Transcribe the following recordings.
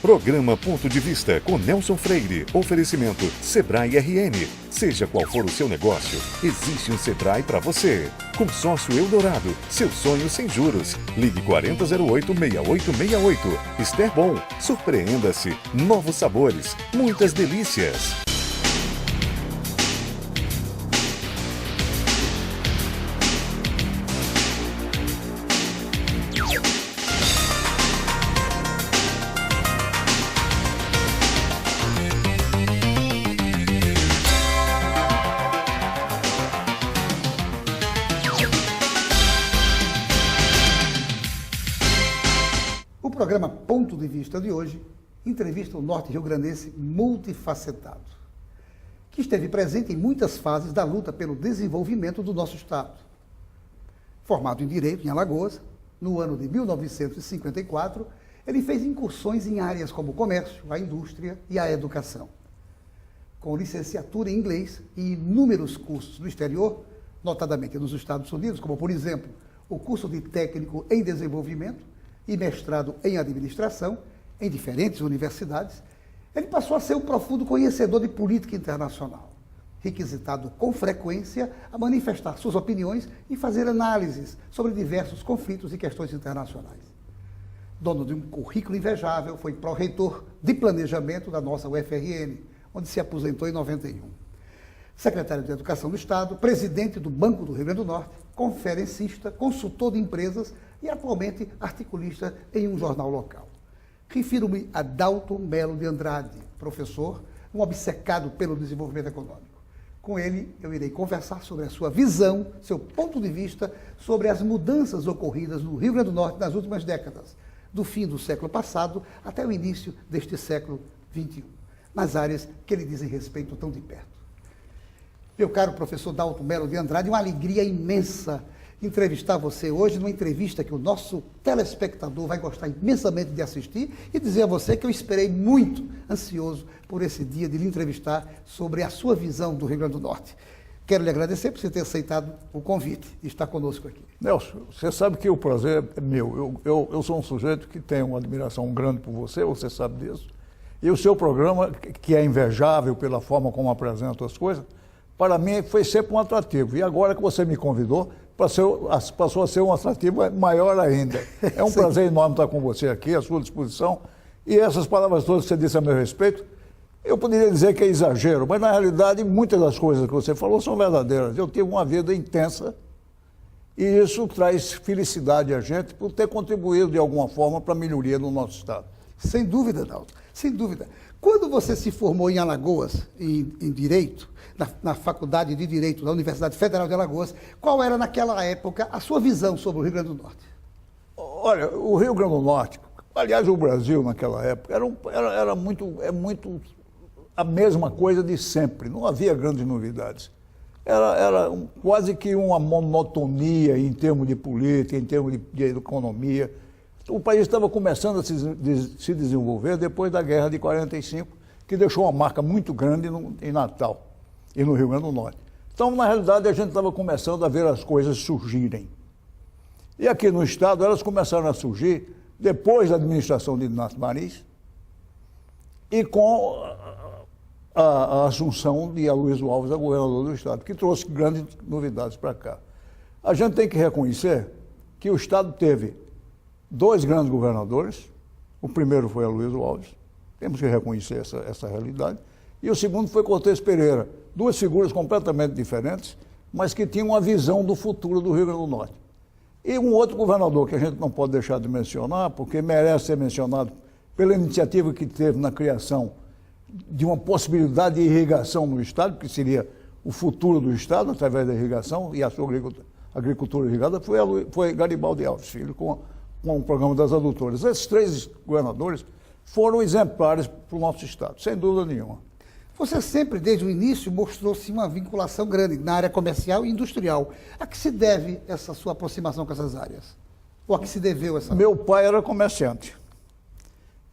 Programa Ponto de Vista com Nelson Freire. Oferecimento Sebrae RN. Seja qual for o seu negócio, existe um Sebrae para você. Consórcio Eldorado, seu sonho sem juros. Ligue 4008-6868. Ester Bom, surpreenda-se. Novos sabores, muitas delícias. O programa Ponto de Vista de hoje entrevista o norte-riograndense multifacetado, que esteve presente em muitas fases da luta pelo desenvolvimento do nosso estado. Formado em Direito em Alagoas, no ano de 1954, ele fez incursões em áreas como o comércio, a indústria e a educação. Com licenciatura em inglês e inúmeros cursos no exterior, notadamente nos Estados Unidos, como, por exemplo, o curso de técnico em desenvolvimento e mestrado em administração em diferentes universidades, ele passou a ser um profundo conhecedor de política internacional, requisitado com frequência a manifestar suas opiniões e fazer análises sobre diversos conflitos e questões internacionais. Dono de um currículo invejável, foi pró-reitor de planejamento da nossa UFRN, onde se aposentou em 91. Secretário de Educação do Estado, presidente do Banco do Rio Grande do Norte, conferencista, consultor de empresas e atualmente articulista em um jornal local. Refiro-me a Dalton Melo de Andrade, professor, um obcecado pelo desenvolvimento econômico. Com ele, eu irei conversar sobre a sua visão, seu ponto de vista sobre as mudanças ocorridas no Rio Grande do Norte nas últimas décadas, do fim do século passado até o início deste século XXI, nas áreas que lhe dizem respeito tão de perto. Meu caro professor Dalton Melo de Andrade, uma alegria imensa entrevistar você hoje numa entrevista que o nosso telespectador vai gostar imensamente de assistir e dizer a você que eu esperei muito ansioso por esse dia de lhe entrevistar sobre a sua visão do Rio Grande do Norte. Quero lhe agradecer por você ter aceitado o convite e estar conosco aqui. Nelson, você sabe que o prazer é meu. Eu sou um sujeito que tem uma admiração grande por você sabe disso. E o seu programa, que é invejável pela forma como apresenta as coisas, para mim foi sempre um atrativo. E agora que você me convidou, passou a ser um atrativo maior ainda. É um prazer enorme estar com você aqui, à sua disposição. E essas palavras todas que você disse a meu respeito, eu poderia dizer que é exagero, mas na realidade muitas das coisas que você falou são verdadeiras. Eu tive uma vida intensa e isso traz felicidade a gente por ter contribuído de alguma forma para a melhoria do nosso estado. Sem dúvida, Dalton, sem dúvida. Quando você se formou em Alagoas, em Direito, na Faculdade de Direito da Universidade Federal de Alagoas, qual era naquela época a sua visão sobre o Rio Grande do Norte? Olha, o Rio Grande do Norte, aliás o Brasil naquela época, era muito a mesma coisa de sempre, não havia grandes novidades. Era quase que uma monotonia em termos de política, em termos de economia. O país estava começando a se desenvolver depois da Guerra de 45, que deixou uma marca muito grande em Natal e no Rio Grande do Norte. Então, na realidade, a gente estava começando a ver as coisas surgirem. E aqui no estado, elas começaram a surgir depois da administração de Inácio Marins e com a assunção de Aloysio Alves a governador do estado, que trouxe grandes novidades para cá. A gente tem que reconhecer que o estado teve dois grandes governadores. O primeiro foi Aloysio Alves, temos que reconhecer essa realidade, e o segundo foi Cortez Pereira, duas figuras completamente diferentes, mas que tinham uma visão do futuro do Rio Grande do Norte. E um outro governador que a gente não pode deixar de mencionar, porque merece ser mencionado pela iniciativa que teve na criação de uma possibilidade de irrigação no estado, que seria o futuro do estado através da irrigação e a sua agricultura irrigada, foi Garibaldi Alves Filho, com o programa das adutoras. Esses três governadores foram exemplares para o nosso estado, sem dúvida nenhuma. Você sempre, desde o início, mostrou-se uma vinculação grande na área comercial e industrial. A que se deve essa sua aproximação com essas áreas? Ou a que se deveu essa? Meu pai era comerciante.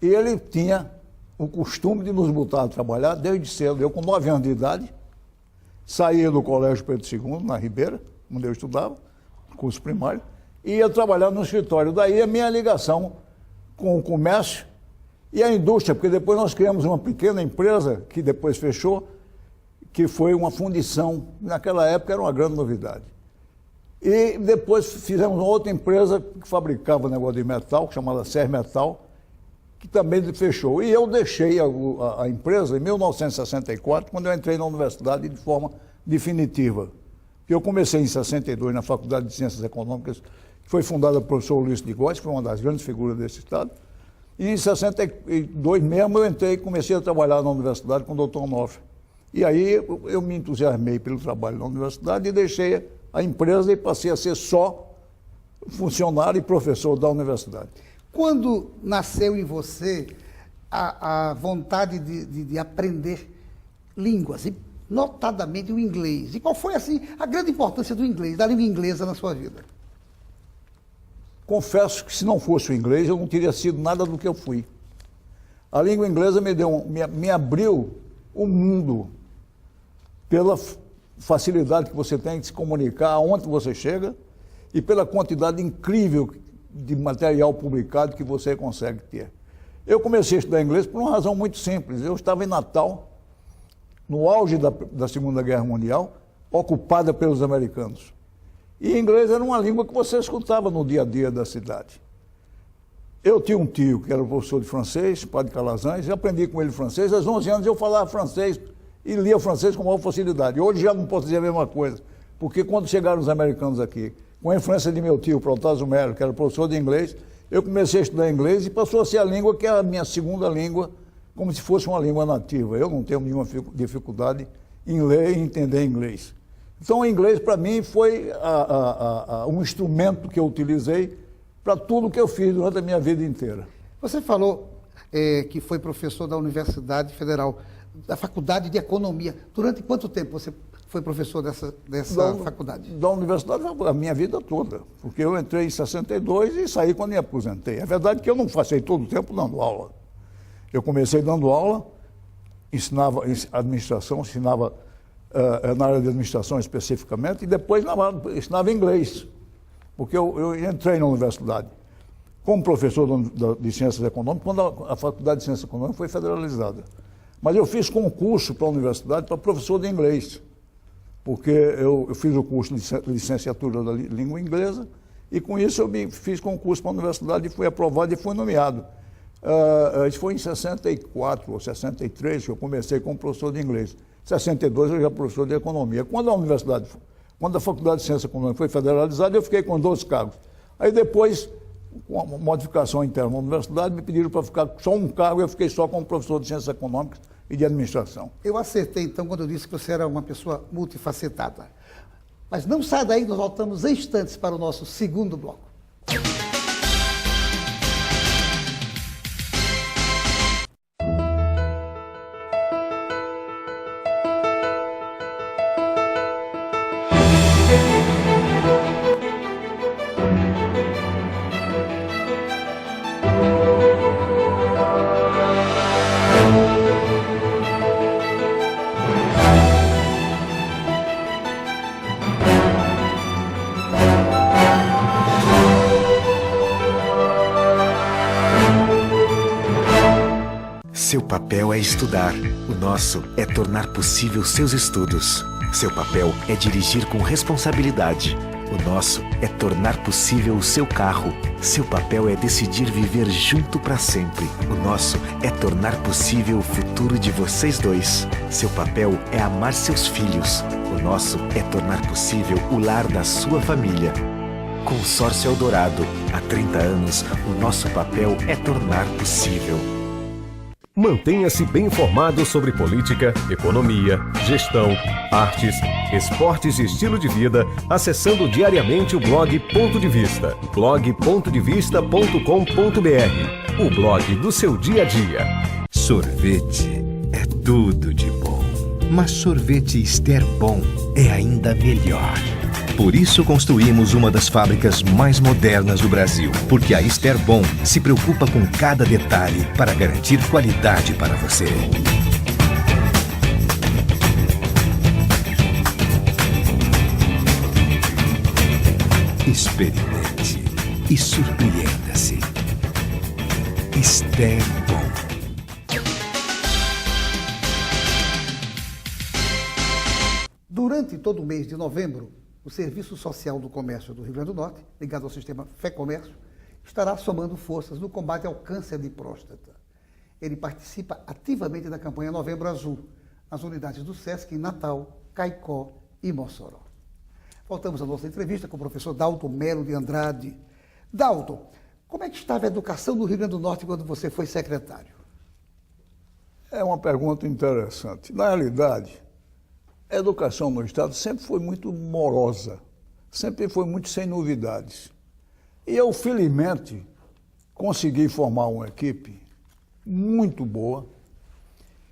E ele tinha o costume de nos botar a trabalhar desde cedo. Eu, com 9 anos de idade, saía do Colégio Pedro II, na Ribeira, onde eu estudava, curso primário, e ia trabalhar no escritório. Daí a minha ligação com o comércio E a indústria, porque depois nós criamos uma pequena empresa, que depois fechou, que foi uma fundição. Naquela época era uma grande novidade. E depois fizemos uma outra empresa que fabricava negócio de metal, chamada Ser Metal, que também fechou. E eu deixei a empresa em 1964, quando eu entrei na universidade de forma definitiva. Eu comecei em 62 na Faculdade de Ciências Econômicas, que foi fundada pelo professor Ulisses de Góes, que foi uma das grandes figuras desse estado. E em 62 mesmo eu entrei e comecei a trabalhar na universidade com o Dr. Onofre. E aí eu me entusiasmei pelo trabalho na universidade e deixei a empresa e passei a ser só funcionário e professor da universidade. Quando nasceu em você a vontade de aprender línguas, e notadamente o inglês? E qual foi, assim, a grande importância do inglês, da língua inglesa na sua vida? Confesso que se não fosse o inglês, eu não teria sido nada do que eu fui. A língua inglesa me abriu o mundo pela facilidade que você tem de se comunicar aonde você chega e pela quantidade incrível de material publicado que você consegue ter. Eu comecei a estudar inglês por uma razão muito simples. Eu estava em Natal, no auge da Segunda Guerra Mundial, ocupada pelos americanos. E inglês era uma língua que você escutava no dia a dia da cidade. Eu tinha um tio que era professor de francês, padre Calazans, e aprendi com ele francês. Aos 11 anos eu falava francês e lia francês com maior facilidade. Hoje já não posso dizer a mesma coisa, porque quando chegaram os americanos aqui, com a influência de meu tio, Protásio Melo, que era professor de inglês, eu comecei a estudar inglês e passou a ser a língua que é a minha segunda língua, como se fosse uma língua nativa. Eu não tenho nenhuma dificuldade em ler e entender inglês. Então, o inglês, para mim, foi um instrumento que eu utilizei para tudo que eu fiz durante a minha vida inteira. Você falou que foi professor da Universidade Federal, da Faculdade de Economia. Durante quanto tempo você foi professor dessa faculdade? Da universidade, a minha vida toda. Porque eu entrei em 62 e saí quando me aposentei. É verdade que eu não passei todo o tempo dando aula. Eu comecei dando aula, ensinava administração, ensinava na área de administração especificamente, e depois ensinava inglês. Porque eu entrei na universidade como professor de Ciências Econômicas, quando a Faculdade de Ciências Econômicas foi federalizada. Mas eu fiz concurso para a universidade para professor de inglês, porque eu fiz o curso de licenciatura da língua inglesa, e com isso eu fiz concurso para a universidade e fui aprovado e fui nomeado. Isso foi em 64 ou 63 que eu comecei como professor de inglês. Em 62 eu já professor de economia. Quando a Faculdade de Ciências Econômicas foi federalizada, eu fiquei com 2 cargos. Aí depois, com uma modificação interna na universidade, me pediram para ficar só um cargo e eu fiquei só como professor de Ciências Econômicas e de Administração. Eu acertei, então, quando eu disse que você era uma pessoa multifacetada. Mas não saia daí, nós voltamos em instantes para o nosso segundo bloco. Seu papel é estudar, o nosso é tornar possível seus estudos. Seu papel é dirigir com responsabilidade, o nosso é tornar possível o seu carro. Seu papel é decidir viver junto para sempre, o nosso é tornar possível o futuro de vocês dois. Seu papel é amar seus filhos, o nosso é tornar possível o lar da sua família. Consórcio Eldorado, há 30 anos, o nosso papel é tornar possível. Mantenha-se bem informado sobre política, economia, gestão, artes, esportes e estilo de vida, acessando diariamente o blog Ponto de Vista, blog.devista.com.br, o blog do seu dia a dia. Sorvete é tudo de bom, mas sorvete Ester Bom é ainda melhor. Por isso construímos uma das fábricas mais modernas do Brasil, porque a Ester Bom se preocupa com cada detalhe para garantir qualidade para você. Experimente e surpreenda-se. Ester Bom. todo o mês de novembro, o Serviço Social do Comércio do Rio Grande do Norte, ligado ao sistema FEComércio, estará somando forças no combate ao câncer de próstata. Ele participa ativamente da campanha Novembro Azul, nas unidades do SESC em Natal, Caicó e Mossoró. Voltamos à nossa entrevista com o professor Dalton Melo de Andrade. Dalton, como é que estava a educação no Rio Grande do Norte quando você foi secretário? É uma pergunta interessante. Na realidade, a educação no Estado sempre foi muito morosa, sempre foi muito sem novidades. E eu, felizmente, consegui formar uma equipe muito boa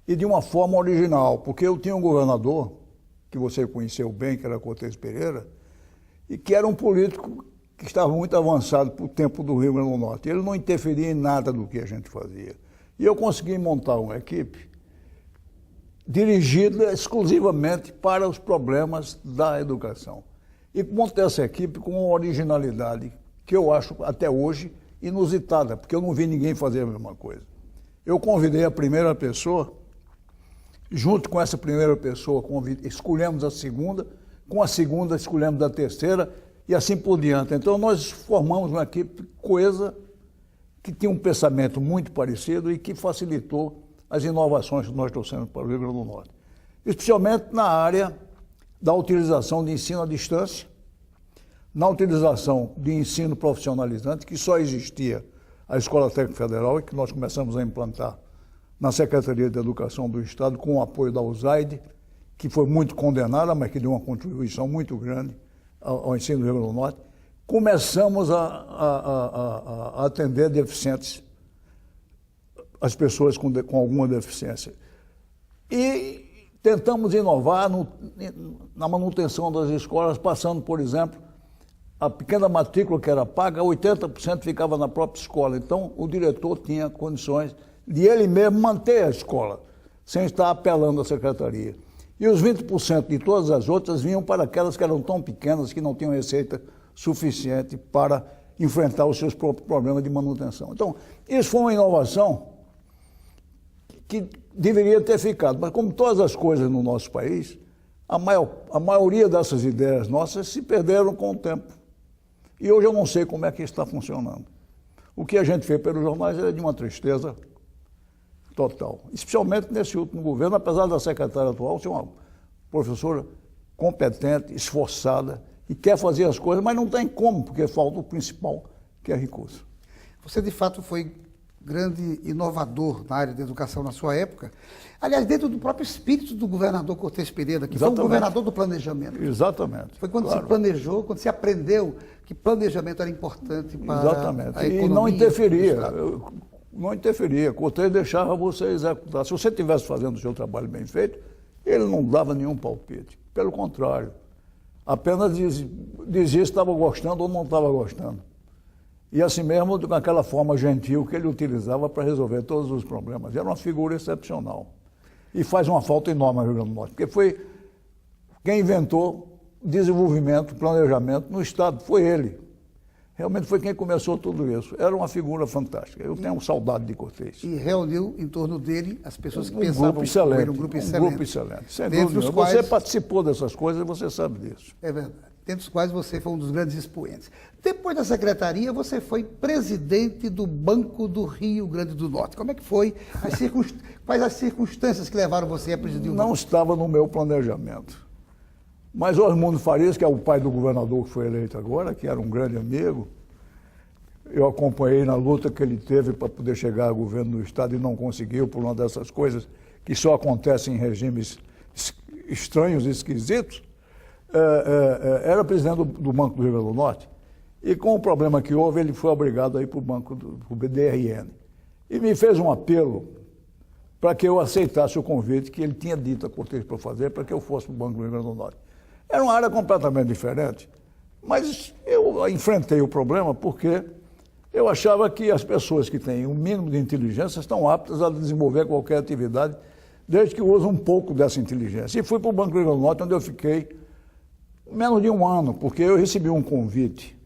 e de uma forma original, porque eu tinha um governador, que você conheceu bem, que era Cortez Pereira, e que era um político que estava muito avançado para o tempo do Rio Grande do Norte. Ele não interferia em nada do que a gente fazia. E eu consegui montar uma equipe dirigida exclusivamente para os problemas da educação. E montei essa equipe com uma originalidade que eu acho, até hoje, inusitada, porque eu não vi ninguém fazer a mesma coisa. Eu convidei a primeira pessoa, junto com essa primeira pessoa, escolhemos a segunda, com a segunda escolhemos a terceira, e assim por diante. Então, nós formamos uma equipe coesa, que tinha um pensamento muito parecido e que facilitou as inovações que nós trouxemos para o Rio Grande do Norte. Especialmente na área da utilização de ensino à distância, na utilização de ensino profissionalizante, que só existia a Escola Técnica Federal e que nós começamos a implantar na Secretaria de Educação do Estado com o apoio da USAID, que foi muito condenada, mas que deu uma contribuição muito grande ao ensino do Rio Grande do Norte. Começamos a atender deficientes, as pessoas com alguma deficiência. E tentamos inovar na manutenção das escolas, passando, por exemplo, a pequena matrícula que era paga, 80% ficava na própria escola. Então, o diretor tinha condições de ele mesmo manter a escola, sem estar apelando à secretaria. E os 20% de todas as outras vinham para aquelas que eram tão pequenas que não tinham receita suficiente para enfrentar os seus próprios problemas de manutenção. Então, isso foi uma inovação que deveria ter ficado. Mas como todas as coisas no nosso país, a maioria dessas ideias nossas se perderam com o tempo. E hoje eu não sei como é que está funcionando. O que a gente fez pelos jornais é de uma tristeza total. Especialmente nesse último governo, apesar da secretária atual ser uma professora competente, esforçada, e quer fazer as coisas, mas não tem como, porque falta o principal, que é recurso. Você, de fato, foi grande inovador na área da educação na sua época. Aliás, dentro do próprio espírito do governador Cortez Pereira, que Exatamente. Foi o governador do planejamento. Exatamente. Foi quando se planejou, quando se aprendeu que planejamento era importante para Exatamente. a economia. E não interferia. Não interferia. Cortez deixava você executar. Se você estivesse fazendo o seu trabalho bem feito, ele não dava nenhum palpite. Pelo contrário. Apenas dizia se estava gostando ou não estava gostando. E assim mesmo, com aquela forma gentil que ele utilizava para resolver todos os problemas. Era uma figura excepcional. E faz uma falta enorme ao Rio Grande do Norte, porque foi quem inventou desenvolvimento, planejamento no Estado, foi ele. Realmente foi quem começou tudo isso. Era uma figura fantástica. Eu tenho saudade de Cortez. E reuniu em torno dele as pessoas que um pensavam grupo excelente, um grupo excelente. Um grupo excelente. Sem dúvida. Você participou dessas coisas, você sabe disso. É verdade. Dentre os quais você foi um dos grandes expoentes. Depois da secretaria, você foi presidente do Banco do Rio Grande do Norte. Como é que foi? Quais as circunstâncias que levaram você a presidir o banco? Não estava no meu planejamento. Mas o Osmundo Farias, que é o pai do governador que foi eleito agora, que era um grande amigo, eu acompanhei na luta que ele teve para poder chegar ao governo do Estado e não conseguiu, por uma dessas coisas que só acontecem em regimes estranhos e esquisitos. Era presidente do Banco do Rio Grande do Norte e com o problema que houve, ele foi obrigado a ir para o banco do BDRN. E me fez um apelo para que eu aceitasse o convite que ele tinha dito a Cortez para fazer, para que eu fosse para o Banco do Rio Grande do Norte. Era uma área completamente diferente, mas eu enfrentei o problema porque eu achava que as pessoas que têm um mínimo de inteligência estão aptas a desenvolver qualquer atividade, desde que usam um pouco dessa inteligência. E fui para o Banco do Rio Grande do Norte, onde eu fiquei menos de um ano, porque eu recebi um convite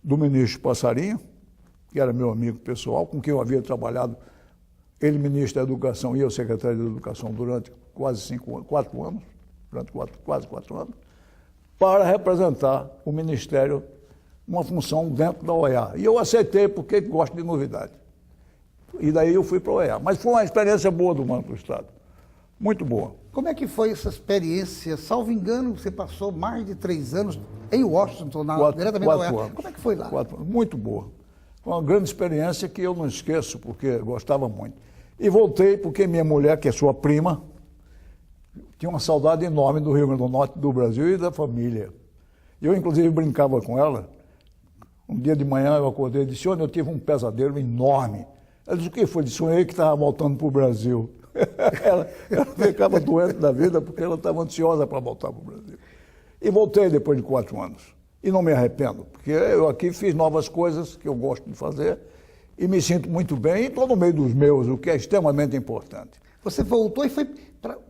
do ministro Passarinho, que era meu amigo pessoal, com quem eu havia trabalhado, ele ministro da Educação e eu secretário de Educação durante quase 4 anos. durante quase 4 anos, para representar o Ministério, uma função dentro da OEA. E eu aceitei porque gosto de novidade. E daí eu fui para a OEA. Mas foi uma experiência boa do Banco do Estado. Muito boa. Como é que foi essa experiência? Salvo engano, você passou mais de 3 anos em Washington, diretamente da OEA. 4 anos. Como é que foi lá? 4 anos. Muito boa. Foi uma grande experiência que eu não esqueço, porque gostava muito. E voltei porque minha mulher, que é sua prima, tinha uma saudade enorme do Rio Grande do Norte, do Brasil e da família. Eu, inclusive, brincava com ela. Um dia de manhã eu acordei e disse, olha, eu tive um pesadelo enorme. Ela disse, o que foi? Eu disse, sonhei que estava voltando para o Brasil. ela ficava doente da vida porque ela estava ansiosa para voltar para o Brasil. E voltei depois de 4 anos. E não me arrependo, porque eu aqui fiz novas coisas que eu gosto de fazer e me sinto muito bem e estou no meio dos meus, o que é extremamente importante. Você voltou e foi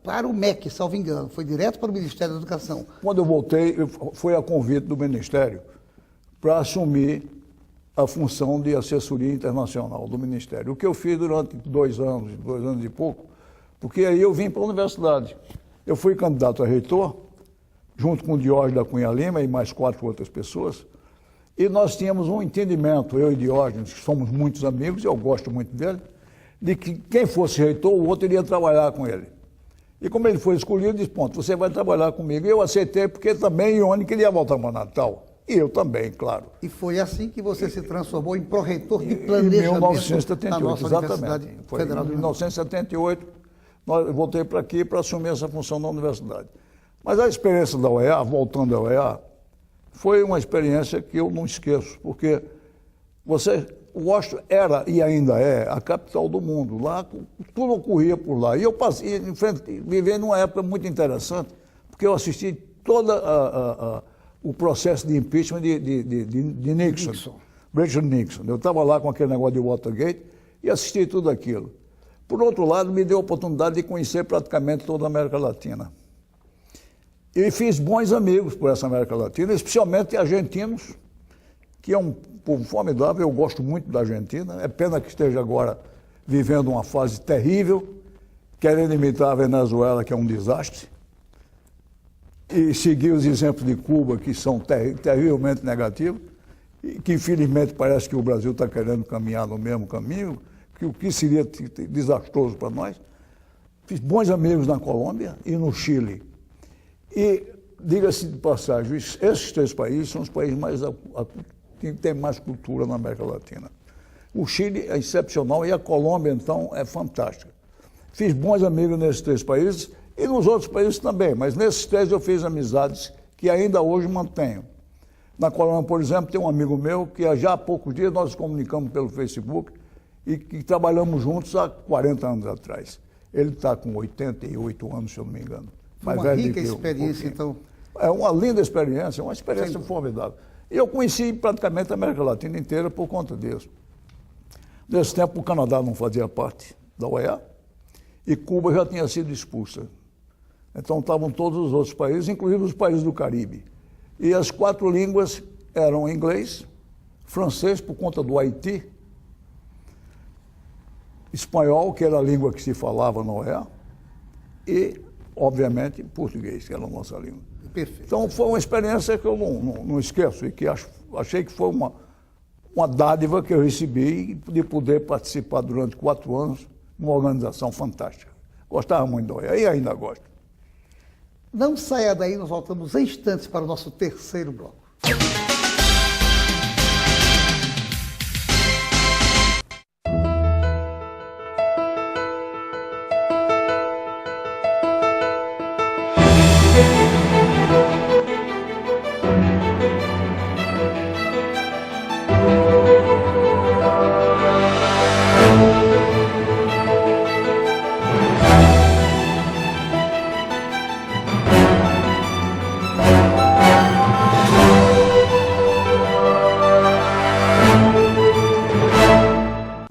para o MEC, salvo engano. Foi direto para o Ministério da Educação. Quando eu voltei, foi a convite do Ministério para assumir a função de assessoria internacional do Ministério. O que eu fiz durante 2 anos e pouco, porque aí eu vim para a universidade. Eu fui candidato a reitor, junto com o Diógenes da Cunha Lima e mais 4 outras pessoas, e nós tínhamos um entendimento, eu e Diógenes, que somos muitos amigos, e eu gosto muito dele, de que quem fosse reitor, o outro iria trabalhar com ele. E como ele foi escolhido, disse, ponto, você vai trabalhar comigo. E eu aceitei, porque também Ione queria voltar para Natal. E eu também, claro. E foi assim que você se transformou em pró-reitor de planejamento em 1978, da nossa exatamente. Universidade Foi Federal em de 1978, eu voltei para aqui para assumir essa função da universidade. Mas a experiência da OEA, voltando à OEA, foi uma experiência que eu não esqueço, porque Washington era e ainda é a capital do mundo. Lá tudo ocorria por lá. E eu passei, vivi numa época muito interessante, porque eu assisti todo o processo de impeachment de Nixon. Richard Nixon. Eu estava lá com aquele negócio de Watergate e assisti tudo aquilo. Por outro lado, me deu a oportunidade de conhecer praticamente toda a América Latina. E fiz bons amigos por essa América Latina, especialmente argentinos, que é um povo formidável. Eu gosto muito da Argentina. É pena que esteja agora vivendo uma fase terrível, querendo imitar a Venezuela, que é um desastre, e seguir os exemplos de Cuba, que são terrivelmente negativos, e que infelizmente parece que o Brasil está querendo caminhar no mesmo caminho, que o que seria desastroso para nós. Fiz bons amigos na Colômbia e no Chile. E, diga-se de passagem, esses 3 países são os países que têm mais cultura na América Latina. O Chile é excepcional e a Colômbia, então, é fantástica. Fiz bons amigos nesses 3 países e nos outros países também, mas nesses 3 eu fiz amizades que ainda hoje mantenho. Na Colômbia, por exemplo, tem um amigo meu que já há poucos dias nós nos comunicamos pelo Facebook e que trabalhamos juntos há 40 anos atrás. Ele está com 88 anos, se eu não me engano. Foi uma rica experiência, então. É uma linda experiência, uma experiência formidável. E eu conheci praticamente a América Latina inteira por conta disso. Nesse tempo, o Canadá não fazia parte da OEA e Cuba já tinha sido expulsa. Então, estavam todos os outros países, inclusive os países do Caribe. E as 4 línguas eram inglês, francês, por conta do Haiti, espanhol, que era a língua que se falava na OEA, e, obviamente, português, que era a nossa língua. Perfeito. Então, foi uma experiência que eu não esqueço e que achei que foi uma dádiva que eu recebi de poder participar durante 4 anos de uma organização fantástica. Gostava muito da OEA e ainda gosto. Não saia daí, nós voltamos em instantes para o nosso terceiro bloco.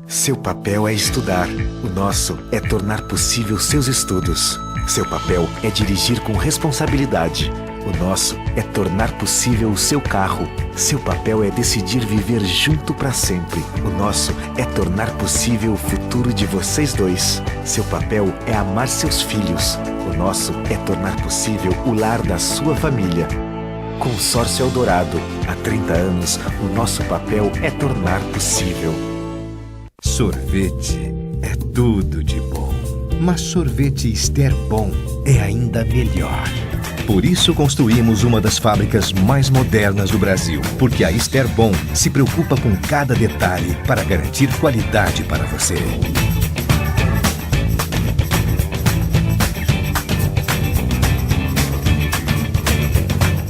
Seu papel é estudar. O nosso é tornar possível seus estudos. Seu papel é dirigir com responsabilidade. O nosso é tornar possível o seu carro. Seu papel é decidir viver junto para sempre. O nosso é tornar possível o futuro de vocês dois. Seu papel é amar seus filhos. O nosso é tornar possível o lar da sua família. Consórcio Eldorado. Há 30 anos, o nosso papel é tornar possível. Sorvete é tudo de bom, mas sorvete Ester Bom é ainda melhor. Por isso construímos uma das fábricas mais modernas do Brasil, porque a Ester Bom se preocupa com cada detalhe para garantir qualidade para você.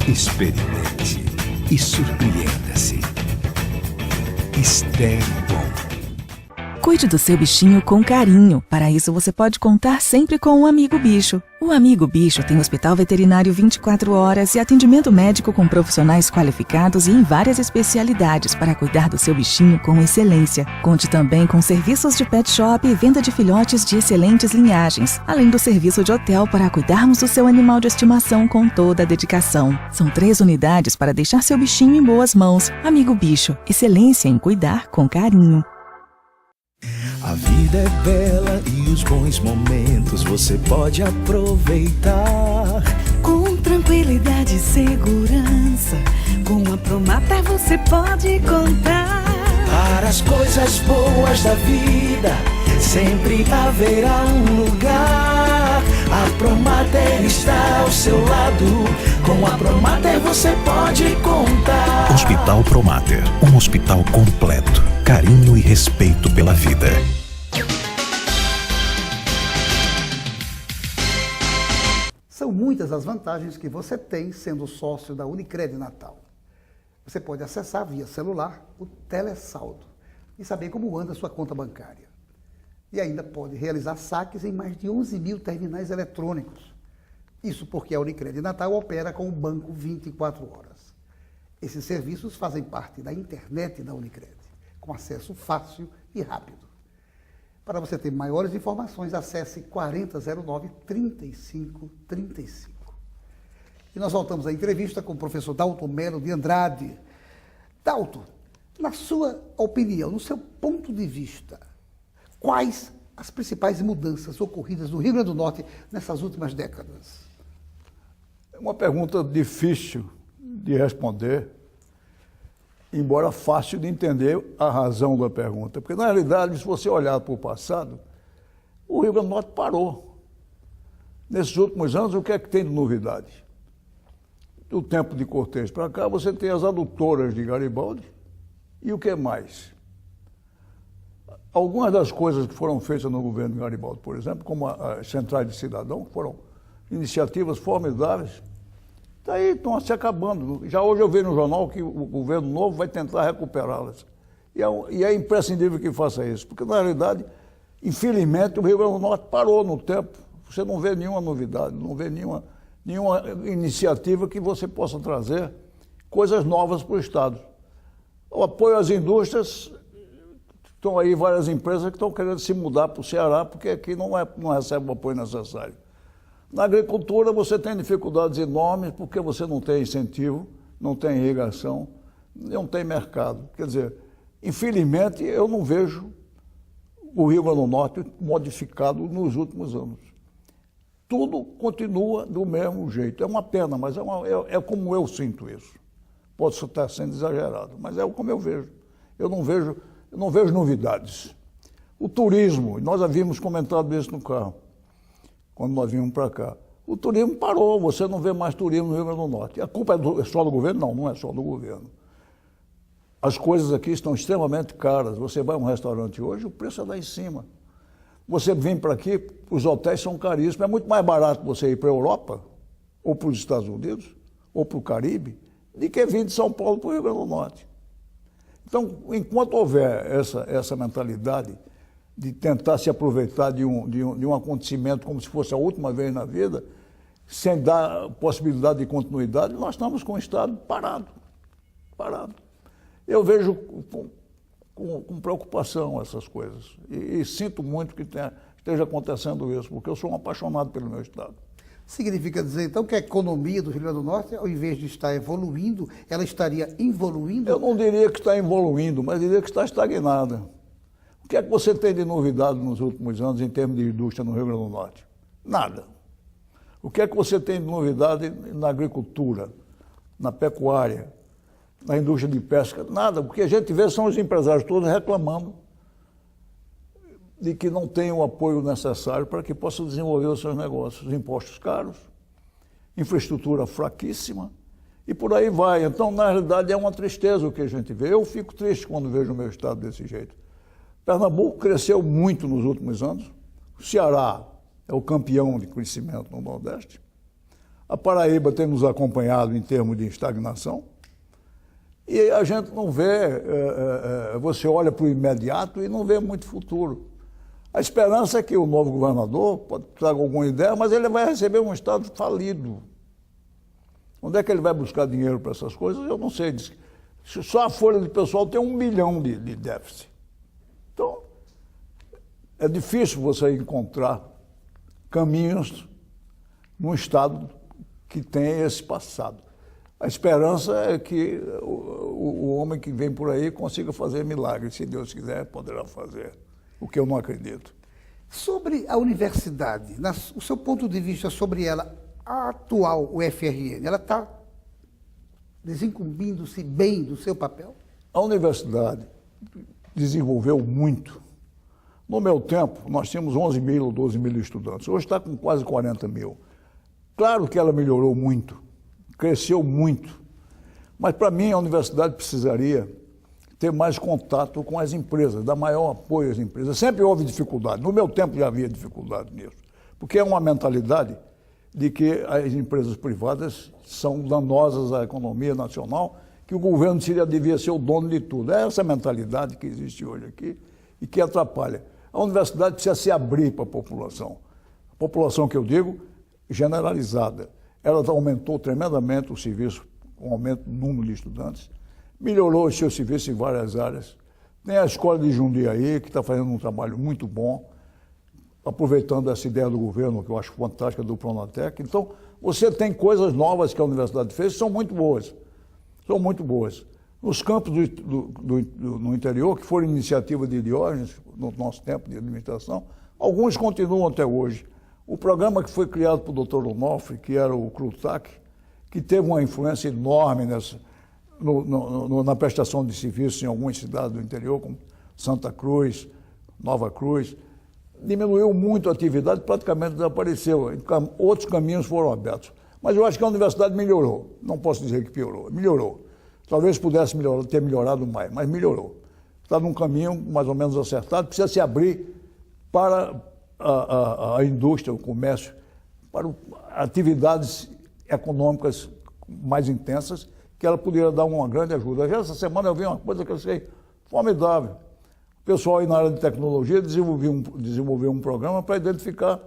Experimente e surpreenda-se. Ester Bom. Cuide do seu bichinho com carinho. Para isso, você pode contar sempre com o Amigo Bicho. O Amigo Bicho tem hospital veterinário 24 horas e atendimento médico com profissionais qualificados e em várias especialidades para cuidar do seu bichinho com excelência. Conte também com serviços de pet shop e venda de filhotes de excelentes linhagens, além do serviço de hotel para cuidarmos do seu animal de estimação com toda a dedicação. São 3 unidades para deixar seu bichinho em boas mãos. Amigo Bicho, excelência em cuidar com carinho. A vida é bela e os bons momentos você pode aproveitar com tranquilidade e segurança. Com a Promata você pode contar. Para as coisas boas da vida sempre haverá um lugar. A Promater está ao seu lado. Com a Promater você pode contar. Hospital Promater, um hospital completo. Carinho e respeito pela vida. São muitas as vantagens que você tem sendo sócio da Unicred Natal. Você pode acessar via celular o Telesaldo e saber como anda a sua conta bancária. E ainda pode realizar saques em mais de 11 mil terminais eletrônicos. Isso porque a Unicred Natal opera com o banco 24 horas. Esses serviços fazem parte da internet da Unicred, com acesso fácil e rápido. Para você ter maiores informações, acesse 4009-3535. E nós voltamos à entrevista com o professor Dalton Melo de Andrade. Dalton, na sua opinião, no seu ponto de vista, quais as principais mudanças ocorridas no Rio Grande do Norte nessas últimas décadas? É uma pergunta difícil de responder, embora fácil de entender a razão da pergunta. Porque, na realidade, se você olhar para o passado, o Rio Grande do Norte parou. Nesses últimos anos, o que é que tem de novidade? Do tempo de Cortês para cá, você tem as adutoras de Garibaldi e o que mais? Algumas das coisas que foram feitas no governo de Garibaldi, por exemplo, como as centrais de cidadão, foram iniciativas formidáveis, daí estão se acabando. Já hoje eu vi no jornal que o governo novo vai tentar recuperá-las. E é imprescindível que faça isso, porque, na realidade, infelizmente, o Rio Grande do Norte parou no tempo. Você não vê nenhuma novidade, não vê nenhuma iniciativa que você possa trazer coisas novas para o Estado. O apoio às indústrias, estão aí várias empresas que estão querendo se mudar para o Ceará, porque aqui não recebe o apoio necessário. Na agricultura você tem dificuldades enormes, porque você não tem incentivo, não tem irrigação, não tem mercado. Quer dizer, infelizmente eu não vejo o Rio Grande do Norte modificado nos últimos anos. Tudo continua do mesmo jeito. É uma pena, mas é como eu sinto isso. Pode estar sendo exagerado, mas é como eu vejo. Eu não vejo novidades. O turismo, nós havíamos comentado isso no carro, quando nós vimos para cá. O turismo parou, você não vê mais turismo no Rio Grande do Norte. A culpa é só do governo? Não, não é só do governo. As coisas aqui estão extremamente caras. Você vai a um restaurante hoje, o preço é lá em cima. Você vem para aqui, os hotéis são caríssimos. É muito mais barato você ir para a Europa, ou para os Estados Unidos, ou para o Caribe, do que vir de São Paulo para o Rio Grande do Norte. Então, enquanto houver essa mentalidade de tentar se aproveitar de um acontecimento como se fosse a última vez na vida, sem dar possibilidade de continuidade, nós estamos com o Estado parado. Eu vejo com preocupação essas coisas e sinto muito que esteja acontecendo isso, porque eu sou um apaixonado pelo meu Estado. Significa dizer, então, que a economia do Rio Grande do Norte, ao invés de estar evoluindo, ela estaria involuindo? Eu não diria que está evoluindo, mas diria que está estagnada. O que é que você tem de novidade nos últimos anos em termos de indústria no Rio Grande do Norte? Nada. O que é que você tem de novidade na agricultura, na pecuária, na indústria de pesca? Nada. O que a gente vê são os empresários todos reclamando de que não tem o apoio necessário para que possam desenvolver os seus negócios. Impostos caros, infraestrutura fraquíssima e por aí vai. Então, na realidade, é uma tristeza o que a gente vê. Eu fico triste quando vejo o meu estado desse jeito. Pernambuco cresceu muito nos últimos anos. O Ceará é o campeão de crescimento no Nordeste. A Paraíba tem nos acompanhado em termos de estagnação. E a gente não vê, você olha para o imediato e não vê muito futuro. A esperança é que o novo governador pode traga alguma ideia, mas ele vai receber um estado falido. Onde é que ele vai buscar dinheiro para essas coisas? Eu não sei. Só a folha de pessoal tem 1 bilhão de déficit. Então, é difícil você encontrar caminhos num estado que tem esse passado. A esperança é que o homem que vem por aí consiga fazer milagres. Se Deus quiser, poderá fazer. O que eu não acredito. Sobre a universidade, o seu ponto de vista sobre ela, a atual UFRN, ela está desincumbindo-se bem do seu papel? A universidade desenvolveu muito. No meu tempo, nós tínhamos 11 mil ou 12 mil estudantes. Hoje está com quase 40 mil. Claro que ela melhorou muito, cresceu muito. Mas, para mim, a universidade precisaria ter mais contato com as empresas, dar maior apoio às empresas. Sempre houve dificuldade. No meu tempo já havia dificuldade nisso. Porque é uma mentalidade de que as empresas privadas são danosas à economia nacional, que o governo devia ser o dono de tudo. É essa mentalidade que existe hoje aqui e que atrapalha. A universidade precisa se abrir para a população. A população que eu digo, generalizada. Ela aumentou tremendamente o serviço, um aumento do número de estudantes, melhorou o seu serviço em várias áreas. Tem a Escola de Jundiaí, que está fazendo um trabalho muito bom, aproveitando essa ideia do governo, que eu acho fantástica, do Pronatec. Então, você tem coisas novas que a universidade fez, que são muito boas. São muito boas. Nos campos no interior, que foram iniciativa de Diógenes, no nosso tempo de administração, alguns continuam até hoje. O programa que foi criado pelo Dr. Onofre, que era o CRUTAC, que teve uma influência enorme na prestação de serviços em algumas cidades do interior, como Santa Cruz, Nova Cruz, diminuiu muito a atividade, praticamente desapareceu. Outros caminhos foram abertos. Mas eu acho que a universidade melhorou. Não posso dizer que piorou, melhorou. Talvez pudesse ter melhorado mais, mas melhorou. Está num caminho mais ou menos acertado, precisa se abrir para a indústria, o comércio, para atividades econômicas mais intensas, que ela poderia dar uma grande ajuda. Já essa semana eu vi uma coisa que eu achei formidável. O pessoal aí na área de tecnologia desenvolveu um programa para identificar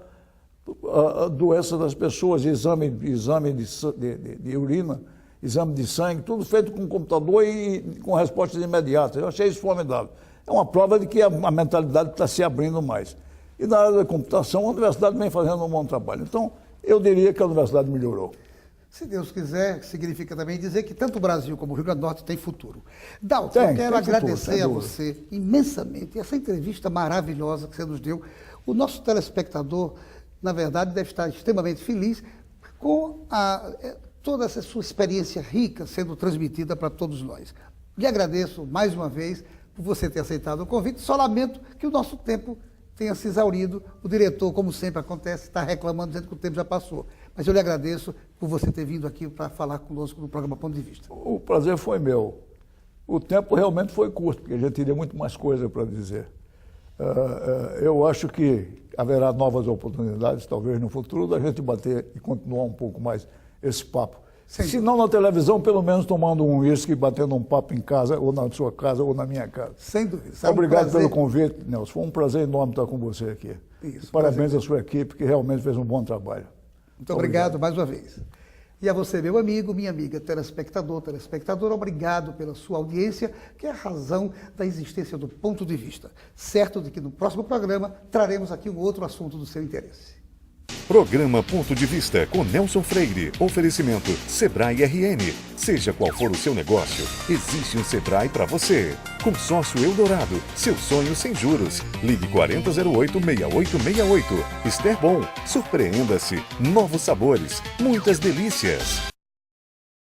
a doença das pessoas, exame de urina, exame de sangue, tudo feito com computador e com respostas imediatas. Eu achei isso formidável. É uma prova de que a mentalidade está se abrindo mais. E na área da computação, a universidade vem fazendo um bom trabalho. Então, eu diria que a universidade melhorou. Se Deus quiser, significa também dizer que tanto o Brasil como o Rio Grande do Norte tem futuro. Dalton, eu quero agradecer a você imensamente essa entrevista maravilhosa que você nos deu. O nosso telespectador, na verdade, deve estar extremamente feliz com toda essa sua experiência rica sendo transmitida para todos nós. Lhe agradeço mais uma vez por você ter aceitado o convite. Só lamento que o nosso tempo tenha se exaurido. O diretor, como sempre acontece, está reclamando, dizendo que o tempo já passou. Mas eu lhe agradeço por você ter vindo aqui para falar conosco no programa Ponto de Vista. O prazer foi meu. O tempo realmente foi curto, porque a gente teria muito mais coisa para dizer. Eu acho que haverá novas oportunidades, talvez no futuro, da gente bater e continuar um pouco mais esse papo. Se não na televisão, pelo menos tomando um uísque e batendo um papo em casa, ou na sua casa, ou na minha casa. Sem dúvida. Obrigado pelo convite, Nelson. Foi um prazer enorme estar com você aqui. Isso, parabéns à sua equipe, que realmente fez um bom trabalho. Muito obrigado mais uma vez. E a você, meu amigo, minha amiga, telespectadora, obrigado pela sua audiência, que é a razão da existência do Ponto de Vista. Certo de que no próximo programa traremos aqui um outro assunto do seu interesse. Programa Ponto de Vista com Nelson Freire. Oferecimento Sebrae RN. Seja qual for o seu negócio, existe um Sebrae para você. Consórcio Eldorado, seu sonho sem juros. Ligue 4008-6868. Esterbom, surpreenda-se. Novos sabores, muitas delícias.